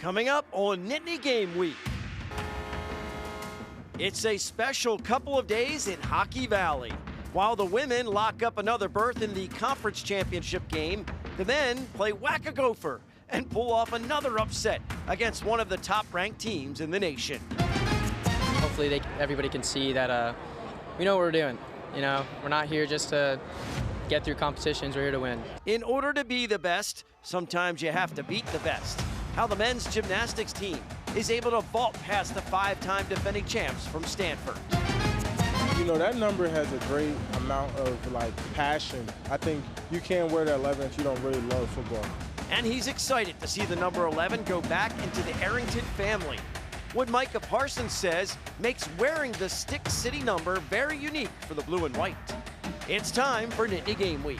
Coming up on Nittany Game Week. It's a special couple of days in Hockey Valley. While the women lock up another berth in the conference championship game, the men play whack-a-gopher and pull off another upset against one of the top-ranked teams in the nation. Hopefully everybody can see that we know what we're doing. You know, we're not here just to get through competitions, we're here to win. In order to be the best, sometimes you have to beat the best. How the men's gymnastics team is able to vault past the 5-time defending champs from Stanford. You know, that number has a great amount of passion. I think you can't wear that 11 if you don't really love football. And he's excited to see the number 11 go back into the Arrington family. What Micah Parsons says makes wearing the Stick City number very unique for the blue and white. It's time for Nittany Game Week.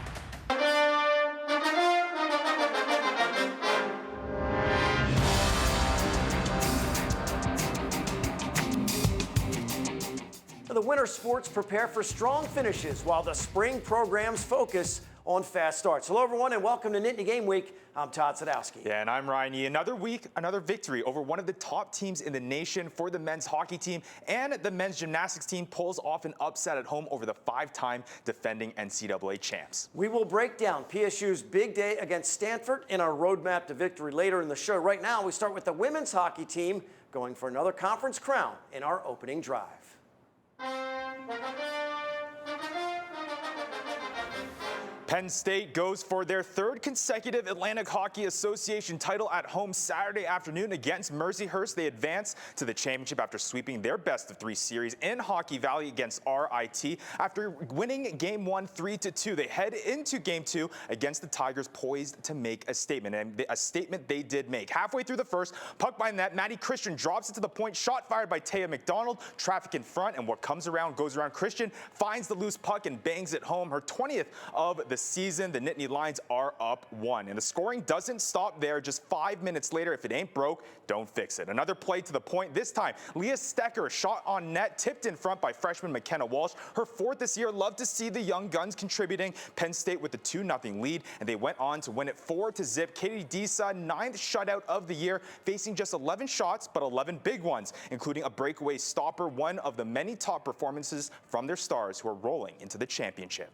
The winter sports prepare for strong finishes while the spring programs focus on fast starts. Hello, everyone, and welcome to Nittany Game Week. I'm Todd Sadowski. Yeah, and I'm Ryan Yee. Another week, another victory over one of the top teams in the nation for the men's hockey team, and the men's gymnastics team pulls off an upset at home over the 5-time defending NCAA champs. We will break down PSU's big day against Stanford in our roadmap to victory later in the show. Right now, we start with the women's hockey team going for another conference crown in our opening drive. Penn State goes for their third consecutive Atlantic Hockey Association title at home Saturday afternoon against Mercyhurst. They advance to the championship after sweeping their best-of-3 series in Hockey Valley against RIT. After winning Game 1 3-2, they head into Game 2 against the Tigers, poised to make a statement, and a statement they did make. Halfway through the first, puck by net, Maddie Christian drops it to the point, shot fired by Taya McDonald, traffic in front, and what comes around goes around. Christian finds the loose puck and bangs it home, her 20th of the season. The Nittany Lions are up 1, and the scoring doesn't stop there. Just 5 minutes later, if it ain't broke, don't fix it. Another play to the point, this time Leah Stecker, shot on net, tipped in front by freshman McKenna Walsh, her 4th this year. Love to see the young guns contributing. Penn State with the 2-0 lead, and they went on to win it 4-0. Katie Disa, 9th shutout of the year, facing just 11 shots but 11 big ones, including a breakaway stopper, one of the many top performances from their stars who are rolling into the championship.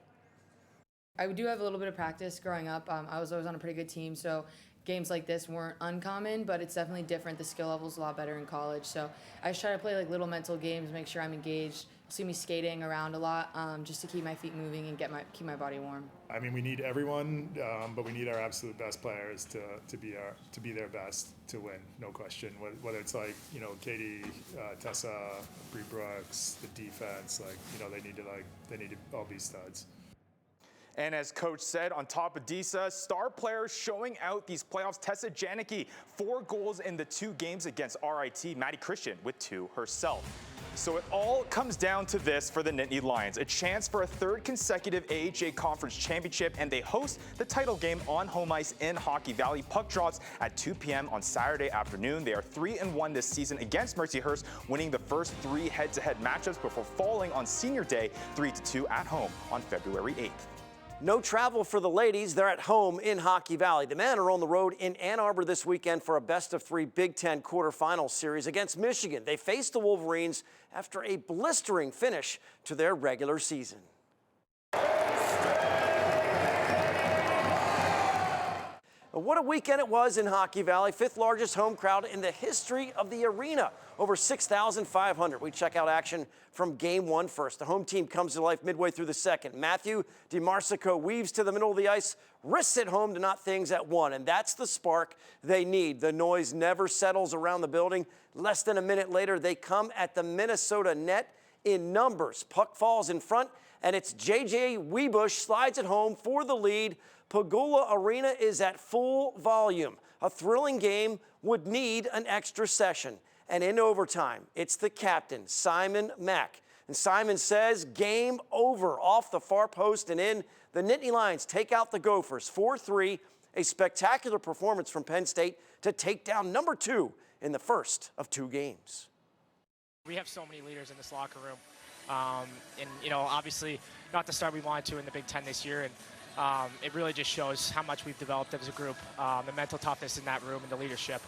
I do have a little bit of practice growing up. I was always on a pretty good team, so games like this weren't uncommon, but it's definitely different. The skill level's a lot better in college, so I just try to play little mental games, make sure I'm engaged. You'll see me skating around a lot, just to keep my feet moving and keep my body warm. I mean, we need everyone, but we need our absolute best players to be their best to win, no question. Whether it's Katie, Tessa, Bree Brooks, the defense, they need to all be studs. And as Coach said, on top of Disa, star players showing out these playoffs. Tessa Janicki, 4 goals in the 2 games against RIT. Maddie Christian with 2 herself. So it all comes down to this for the Nittany Lions, a chance for a 3rd consecutive AHA Conference Championship, and they host the title game on home ice in Hockey Valley. Puck drops at 2 p.m. on Saturday afternoon. They are 3-1 this season against Mercyhurst, winning the first 3 head-to-head matchups before falling on Senior Day 3-2 at home on February 8th. No travel for the ladies. They're at home in Hockey Valley. The men are on the road in Ann Arbor this weekend for a best-of-3 Big Ten quarterfinal series against Michigan. They face the Wolverines after a blistering finish to their regular season. What a weekend it was in Hockey Valley. 5th largest home crowd in the history of the arena. Over 6,500. We check out action from Game 1 first. The home team comes to life midway through the second. Matthew DiMarsico weaves to the middle of the ice, wrists it home to knot things at 1. And that's the spark they need. The noise never settles around the building. Less than a minute later, they come at the Minnesota net in numbers. Puck falls in front, and it's J.J. Webush slides it home for the lead. Pagula Arena is at full volume. A thrilling game would need an extra session. And in overtime, it's the captain, Simon Mack. And Simon says, game over, off the far post and in. The Nittany Lions take out the Gophers 4-3. A spectacular performance from Penn State to take down number 2 in the first of 2 games. We have so many leaders in this locker room. And, obviously not the start we wanted to in the Big Ten this year. And it really just shows how much we've developed as a group, the mental toughness in that room and the leadership.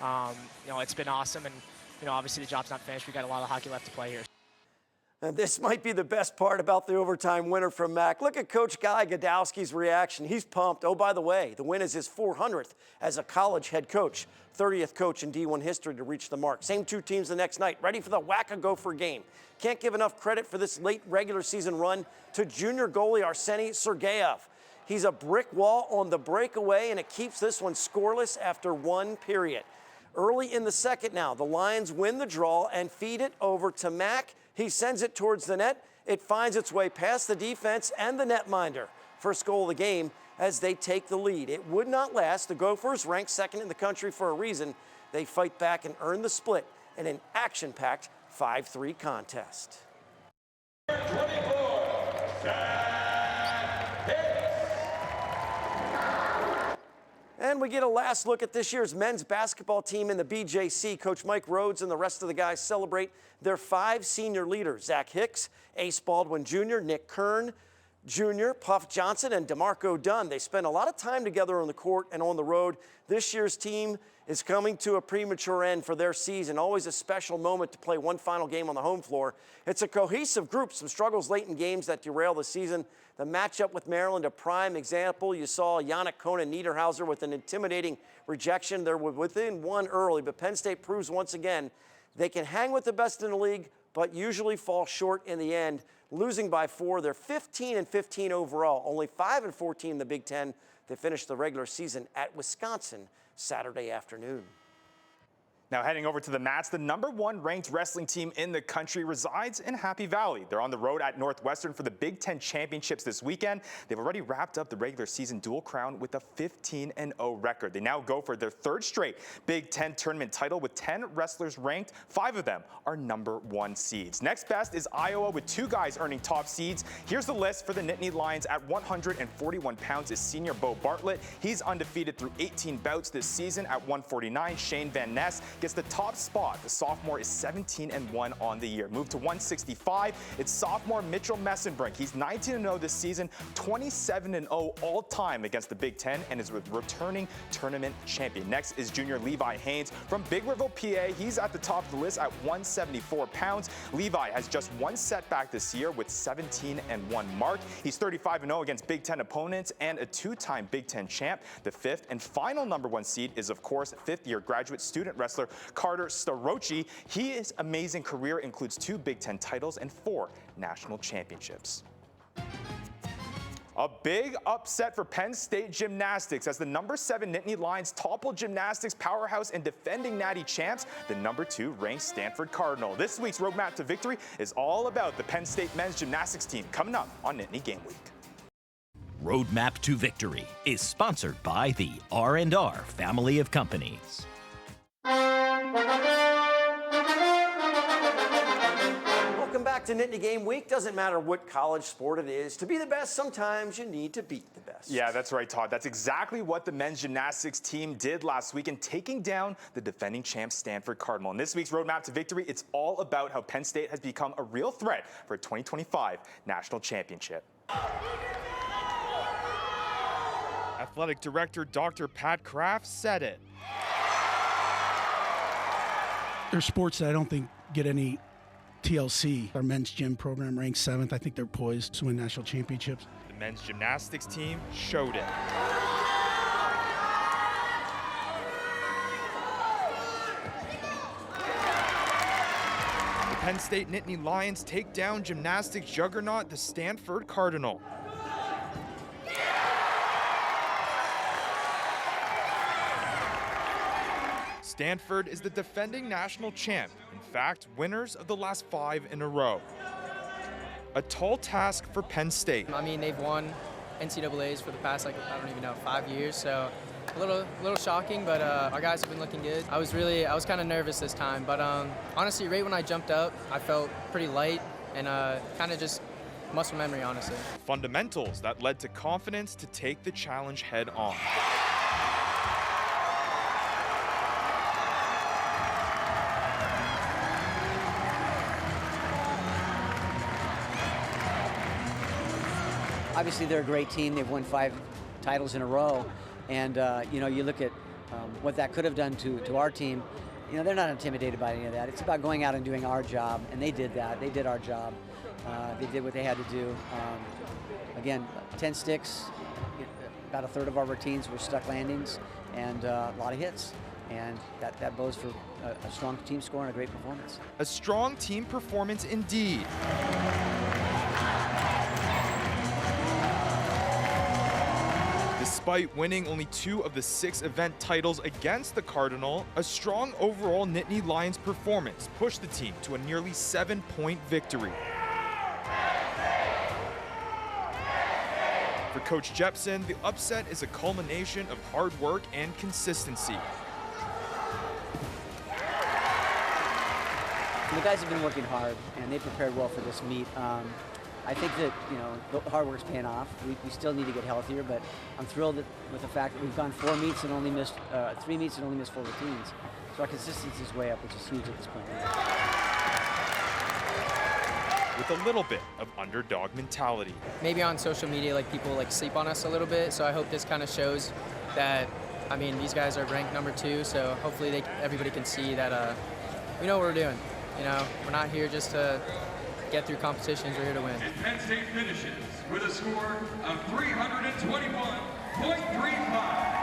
It's been awesome, and obviously the job's not finished. We got a lot of hockey left to play here. And this might be the best part about the overtime winner from Mac. Look at Coach Guy Godowski's reaction. He's pumped. Oh, by the way, the win is his 400th as a college head coach, 30th coach in D1 history to reach the mark. Same two teams the next night, ready for the Whack-A-Gopher game. Can't give enough credit for this late regular season run to junior goalie Arseny Sergeyev. He's a brick wall on the breakaway, and it keeps this one scoreless after one period. Early in the second now, the Lions win the draw and feed it over to Mac. He sends it towards the net. It finds its way past the defense and the netminder. First goal of the game as they take the lead. It would not last. The Gophers, ranked second in the country for a reason, they fight back and earn the split in an action-packed 5-3 contest. 24, And we get a last look at this year's men's basketball team in the BJC. Coach Mike Rhodes and the rest of the guys celebrate their 5 senior leaders: Zach Hicks, Ace Baldwin Jr., Nick Kern Jr., Puff Johnson, and DeMarco Dunn. They spend a lot of time together on the court and on the road. This year's team is coming to a premature end for their season. Always a special moment to play one final game on the home floor. It's a cohesive group. Some struggles late in games that derail the season. The matchup with Maryland, a prime example. You saw Yannick Conan Niederhauser with an intimidating rejection. They were within one early, but Penn State proves once again they can hang with the best in the league, but usually fall short in the end, losing by 4. They're 15-15 overall, only 5-14 in the Big Ten. They finished the regular season at Wisconsin Saturday afternoon. Now heading over to the mats, the #1 ranked wrestling team in the country resides in Happy Valley. They're on the road at Northwestern for the Big Ten Championships this weekend. They've already wrapped up the regular season dual crown with a 15-0 record. They now go for their 3rd straight Big Ten tournament title with 10 wrestlers ranked. 5 of them are #1 seeds. Next best is Iowa with 2 guys earning top seeds. Here's the list for the Nittany Lions. At 141 pounds is senior Bo Bartlett. He's undefeated through 18 bouts this season. At 149, Shane Van Ness gets the top spot. The sophomore is 17-1 on the year. Move to 165. It's sophomore Mitchell Messenbrink. He's 19-0 this season, 27-0 all time against the Big Ten, and is a returning tournament champion. Next is junior Levi Haynes from Big River, PA. He's at the top of the list at 174 pounds. Levi has just 1 setback this year with 17-1 mark. He's 35-0 against Big Ten opponents and a 2-time Big Ten champ. The 5th and final #1 seed is, of course, 5th-year graduate student wrestler Carter Starochi. His amazing career includes 2 Big Ten titles and 4 national championships. A big upset for Penn State Gymnastics as the #7 Nittany Lions topple Gymnastics powerhouse and defending Natty champs, the #2 ranked Stanford Cardinal. This week's roadmap to victory is all about the Penn State men's gymnastics team coming up on Nittany Game Week. Roadmap to Victory is sponsored by the R&R family of companies. Welcome back to Nittany Game Week. Doesn't matter what college sport it is. To be the best, sometimes you need to beat the best. Yeah, that's right, Todd. That's exactly what the men's gymnastics team did last week in taking down the defending champ Stanford Cardinal. In this week's Roadmap to Victory, it's all about how Penn State has become a real threat for a 2025 national championship. Athletic Director Dr. Pat Kraft said it. There's sports that I don't think get any TLC. Our men's gym program ranks 7th. I think they're poised to win national championships. The men's gymnastics team showed it. The Penn State Nittany Lions take down gymnastics juggernaut, the Stanford Cardinal. Stanford is the defending national champ. In fact, winners of the last 5 in a row. A tall task for Penn State. I mean, they've won NCAAs for the past, I don't even know, 5 years, so a little shocking, but our guys have been looking good. I was kind of nervous this time, but honestly, right when I jumped up, I felt pretty light and kind of just muscle memory, honestly. Fundamentals that led to confidence to take the challenge head on. Obviously, they're a great team. They've won 5 titles in a row. And, you know, you look at what that could have done to our team, they're not intimidated by any of that. It's about going out and doing our job, and they did that. They did our job. They did what they had to do. Again, 10 sticks, about a third of our routines were stuck landings, and a lot of hits. And that bodes for a strong team score and a great performance. A strong team performance indeed. Despite winning only 2 of the 6 event titles against the Cardinal, a strong overall Nittany Lions performance pushed the team to a nearly 7-point victory. For Coach Jepson, the upset is a culmination of hard work and consistency. The guys have been working hard, and they prepared well for this meet. I think that the hard work's paying off. We still need to get healthier, but I'm thrilled with the fact that we've gone 3 meets and only missed 4 routines. So our consistency is way up, which is huge at this point. With a little bit of underdog mentality. Maybe on social media, people sleep on us a little bit. So I hope this kind of shows that, these guys are ranked number 2. So hopefully everybody can see that we know what we're doing. We're not here just to get through competitions. We're here to win. And Penn State finishes with a score of 321.35.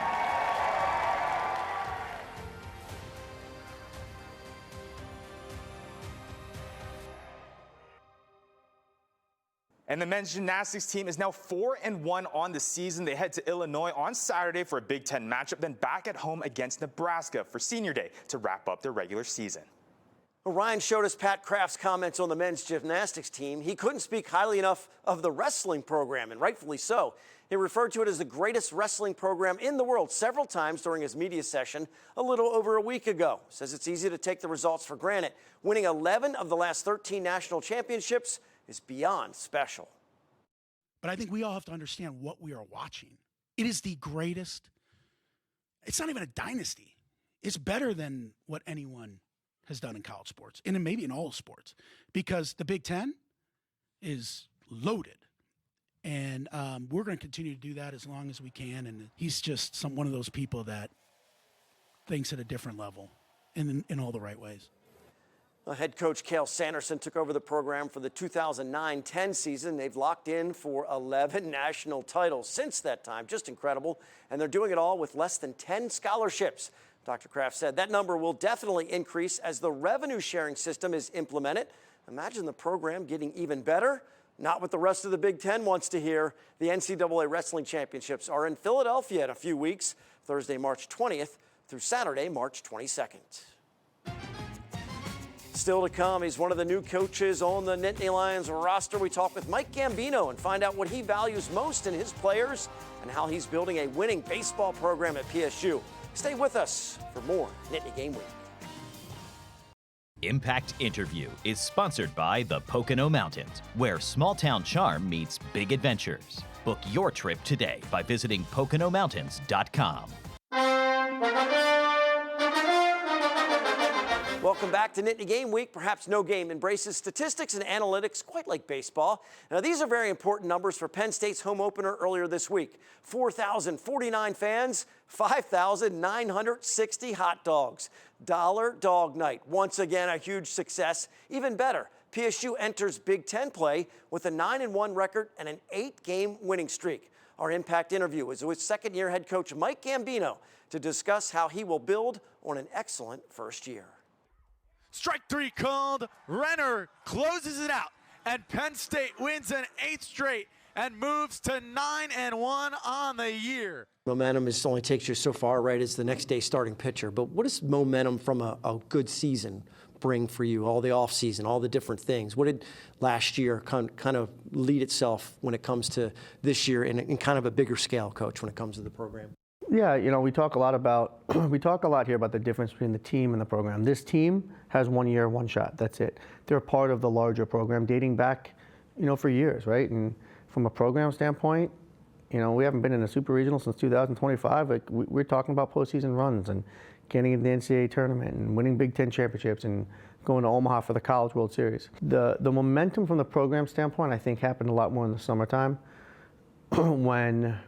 And the men's gymnastics team is now 4-1 on the season. They head to Illinois on Saturday for a Big Ten matchup, then back at home against Nebraska for Senior Day to wrap up their regular season. Well, Ryan showed us Pat Kraft's comments on the men's gymnastics team. He couldn't speak highly enough of the wrestling program, and rightfully so. He referred to it as the greatest wrestling program in the world several times during his media session a little over a week ago. Says it's easy to take the results for granted. Winning 11 of the last 13 national championships is beyond special. But I think we all have to understand what we are watching. It is the greatest. It's not even a dynasty. It's better than what anyone has done in college sports, and maybe in all sports, because the Big Ten is loaded. And we're going to continue to do that as long as we can. And he's just one of those people that thinks at a different level in all the right ways. Well, head coach Cale Sanderson took over the program for the 2009-10 season. They've locked in for 11 national titles since that time. Just incredible. And they're doing it all with less than 10 scholarships. Dr. Kraft said that number will definitely increase as the revenue sharing system is implemented. Imagine the program getting even better. Not what the rest of the Big Ten wants to hear. The NCAA Wrestling Championships are in Philadelphia in a few weeks, Thursday, March 20th through Saturday, March 22nd. Still to come, he's one of the new coaches on the Nittany Lions roster. We talk with Mike Gambino and find out what he values most in his players and how he's building a winning baseball program at PSU. Stay with us for more Nittany Game Week. Impact Interview is sponsored by the Pocono Mountains, where small-town charm meets big adventures. Book your trip today by visiting PoconoMountains.com. Welcome back to Nittany Game Week. Perhaps no game embraces statistics and analytics quite like baseball. Now, these are very important numbers for Penn State's home opener earlier this week. 4,049 fans, 5,960 hot dogs. Dollar Dog Night, once again a huge success. Even better, PSU enters Big Ten play with a 9-1 record and an 8-game winning streak. Our Impact interview is with second-year head coach Mike Gambino to discuss how he will build on an excellent first year. Strike 3 called. Renner closes it out, and Penn State wins an 8th straight and moves to 9-1 on the year. Momentum only takes you so far, right, as the next day starting pitcher. But what does momentum from a good season bring for you, all the offseason, all the different things? What did last year kind of lead itself when it comes to this year in kind of a bigger scale, Coach, when it comes to the program? Yeah, we talk a lot here about the difference between the team and the program. This team has 1 year, one shot. That's it. They're part of the larger program dating back, for years, right? And from a program standpoint, we haven't been in a super regional since 2025. We're talking about postseason runs and getting into the NCAA tournament and winning Big Ten championships and going to Omaha for the College World Series. The momentum from the program standpoint, I think, happened a lot more in the summertime when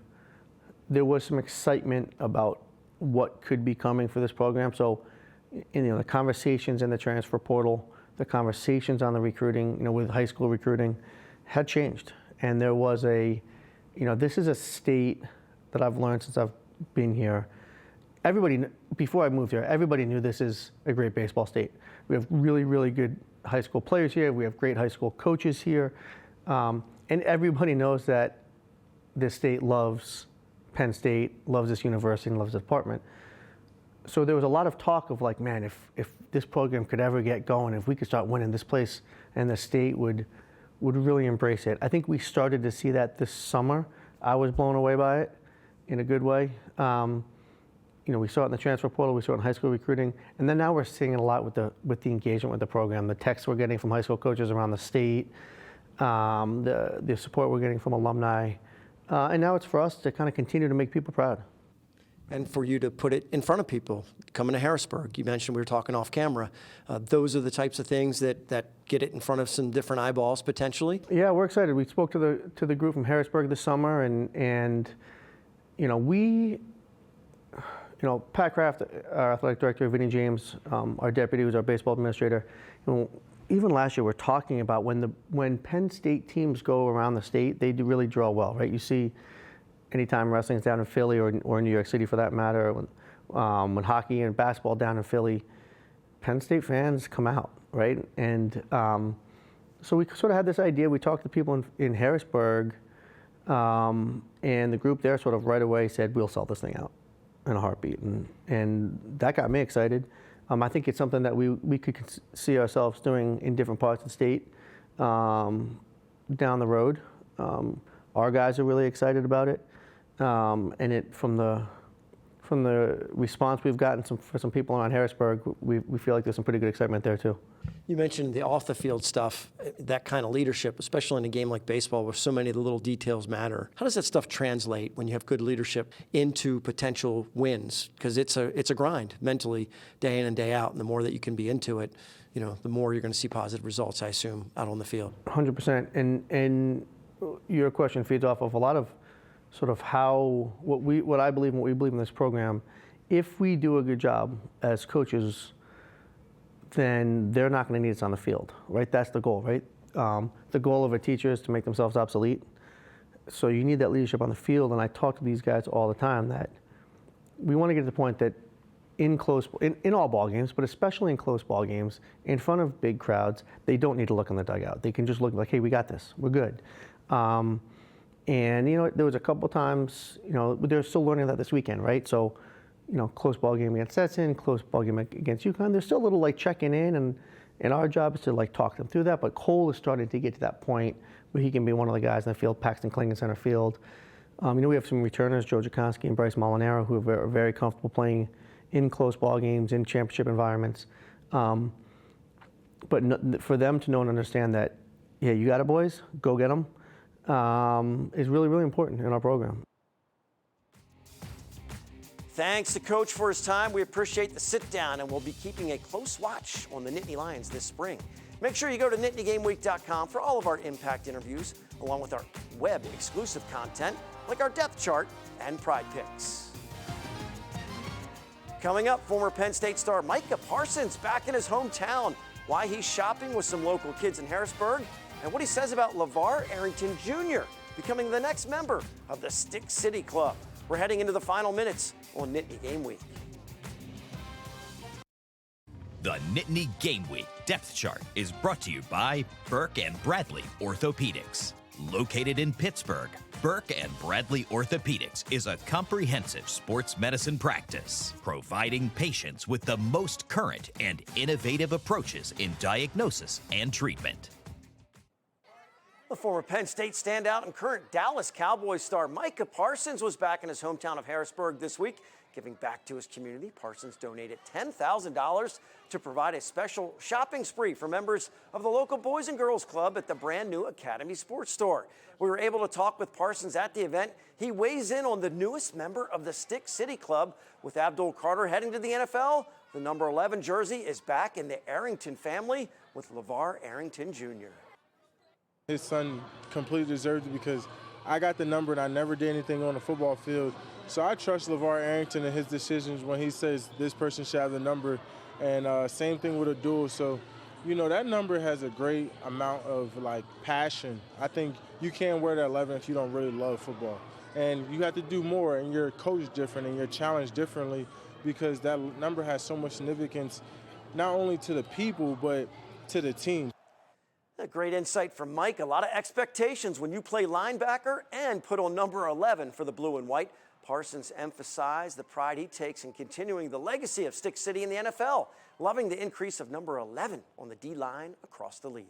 there was some excitement about what could be coming for this program. So, the conversations in the transfer portal, the conversations on the recruiting, with high school recruiting, had changed. And there was this is a state that I've learned since I've been here. Before I moved here, everybody knew this is a great baseball state. We have really, really good high school players here. We have great high school coaches here. And everybody knows that this state loves Penn State, loves this university, and loves this department. So there was a lot of talk of like, man, if this program could ever get going, if we could start winning, this place and the state would really embrace it. I think we started to see that this summer. I was blown away by it in a good way. We saw it in the transfer portal, we saw it in high school recruiting, and then now we're seeing it a lot with the engagement with the program, the texts we're getting from high school coaches around the state, the support we're getting from alumni, and now it's for us to kind of continue to make people proud. And for you to put it in front of people, coming to Harrisburg. You mentioned we were talking off camera. Those are the types of things that get it in front of some different eyeballs potentially. Yeah, we're excited. We spoke to the group from Harrisburg this summer, and Pat Kraft, our athletic director, Vinny James, our deputy, who's our baseball administrator. Even last year, we're talking about when Penn State teams go around the state, they do really draw well, right? You see, anytime wrestling's down in Philly or in New York City for that matter, when hockey and basketball down in Philly, Penn State fans come out, right? And so we sort of had this idea. We talked to people in Harrisburg, and the group there sort of right away said, we'll sell this thing out in a heartbeat. And that got me excited. I think it's something that we could see ourselves doing in different parts of the state down the road. Our guys are really excited about it. And from the response we've gotten for some people around Harrisburg, we feel like there's some pretty good excitement there too. You mentioned the off-the-field stuff, that kind of leadership, especially in a game like baseball where so many of the little details matter. How does that stuff translate when you have good leadership into potential wins? Because it's a grind mentally, day in and day out, and the more that you can be into it, the more you're going to see positive results, I assume, out on the field. 100%. And your question feeds off of a lot of sort of what I believe and what we believe in this program. If we do a good job as coaches, then they're not going to need us on the field, right? That's the goal, right? The goal of a teacher is to make themselves obsolete. So you need that leadership on the field, and I talk to these guys all the time that we want to get to the point that in all ball games, but especially in close ball games, in front of big crowds, they don't need to look in the dugout. They can just look like, hey, we got this, we're good. And there was a couple times, they're still learning that this weekend, right? So, close ball game against Stetson, close ball game against UConn. They're still a little checking in, and our job is to talk them through that. But Cole is starting to get to that point where he can be one of the guys in the field. Paxton Kling in center field. We have some returners, Joe Jakonski and Bryce Molinaro, who are very comfortable playing in close ball games, in championship environments. But for them to know and understand that, yeah, you got it, boys, go get them, is really, really important in our program. Thanks to Coach for his time. We appreciate the sit down, and we'll be keeping a close watch on the Nittany Lions this spring. Make sure you go to NittanyGameWeek.com for all of our Impact interviews, along with our web exclusive content like our depth chart and pride picks. Coming up, former Penn State star Micah Parsons back in his hometown, why he's shopping with some local kids in Harrisburg, and what he says about LeVar Arrington Jr. becoming the next member of the Stick City Club. We're heading into the final minutes on Nittany Game Week. The Nittany Game Week Depth Chart is brought to you by Burke and Bradley Orthopedics. Located in Pittsburgh, Burke and Bradley Orthopedics is a comprehensive sports medicine practice, providing patients with the most current and innovative approaches in diagnosis and treatment. The former Penn State standout and current Dallas Cowboys star Micah Parsons was back in his hometown of Harrisburg this week, giving back to his community. Parsons donated $10,000 to provide a special shopping spree for members of the local Boys and Girls Club at the brand new Academy Sports Store. We were able to talk with Parsons at the event. He weighs in on the newest member of the Stick City Club. With Abdul Carter heading to the NFL, the number 11 jersey is back in the Arrington family with LeVar Arrington Jr. His son completely deserved it because I got the number and I never did anything on the football field. So I trust LeVar Arrington and his decisions when he says this person should have the number, and same thing with a duel. So, you know, that number has a great amount of, like, passion. I think you can't wear that 11 if you don't really love football. And you have to do more, and you're coached different, and you're challenged differently because that number has so much significance, not only to the people, but to the team. A great insight from Mike. A lot of expectations when you play linebacker and put on number 11 for the blue and white. Parsons emphasized the pride he takes in continuing the legacy of Stick City in the NFL, loving the increase of number 11 on the D-line across the league.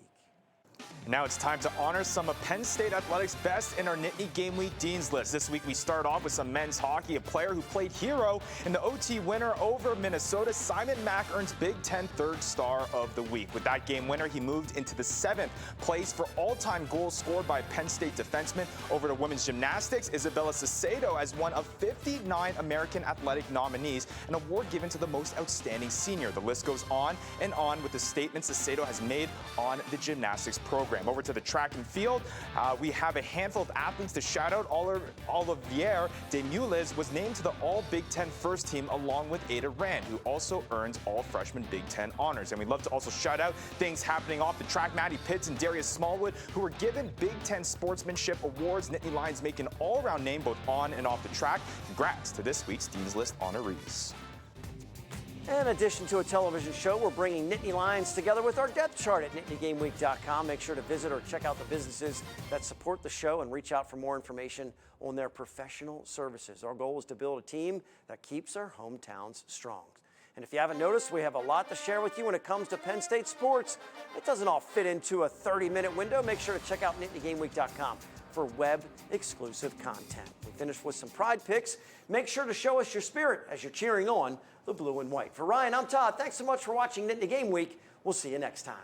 Now it's time to honor some of Penn State Athletics' best in our Nittany Game Week Dean's List. This week we start off with some men's hockey. A player who played hero in the OT winner over Minnesota, Simon Mack, earns Big Ten Third Star of the Week. With that game winner, he moved into the 7th place for all-time goals scored by a Penn State defenseman. Over to women's gymnastics, Isabella Sacedo as one of 59 American Athletic nominees, an award given to the most outstanding senior. The list goes on and on with the statements Sacedo has made on the gymnastics program. Over to the track and field, we have a handful of athletes to shout out. Olivier de Mules was named to the All-Big Ten first team along with Ada Rand, who also earns All-Freshman Big Ten honors. And we'd love to also shout out things happening off the track. Maddie Pitts and Darius Smallwood, who were given Big Ten Sportsmanship Awards. Nittany Lions make an all-around name both on and off the track. Congrats to this week's Dean's List honorees. In addition to a television show, we're bringing Nittany Lions together with our depth chart at NittanyGameWeek.com. Make sure to visit or check out the businesses that support the show and reach out for more information on their professional services. Our goal is to build a team that keeps our hometowns strong. And if you haven't noticed, we have a lot to share with you when it comes to Penn State sports. It doesn't all fit into a 30-minute window. Make sure to check out NittanyGameWeek.com for web-exclusive content. We finished with some pride picks. Make sure to show us your spirit as you're cheering on the blue and white. For Ryan, I'm Todd. Thanks so much for watching Nittany Game Week. We'll see you next time.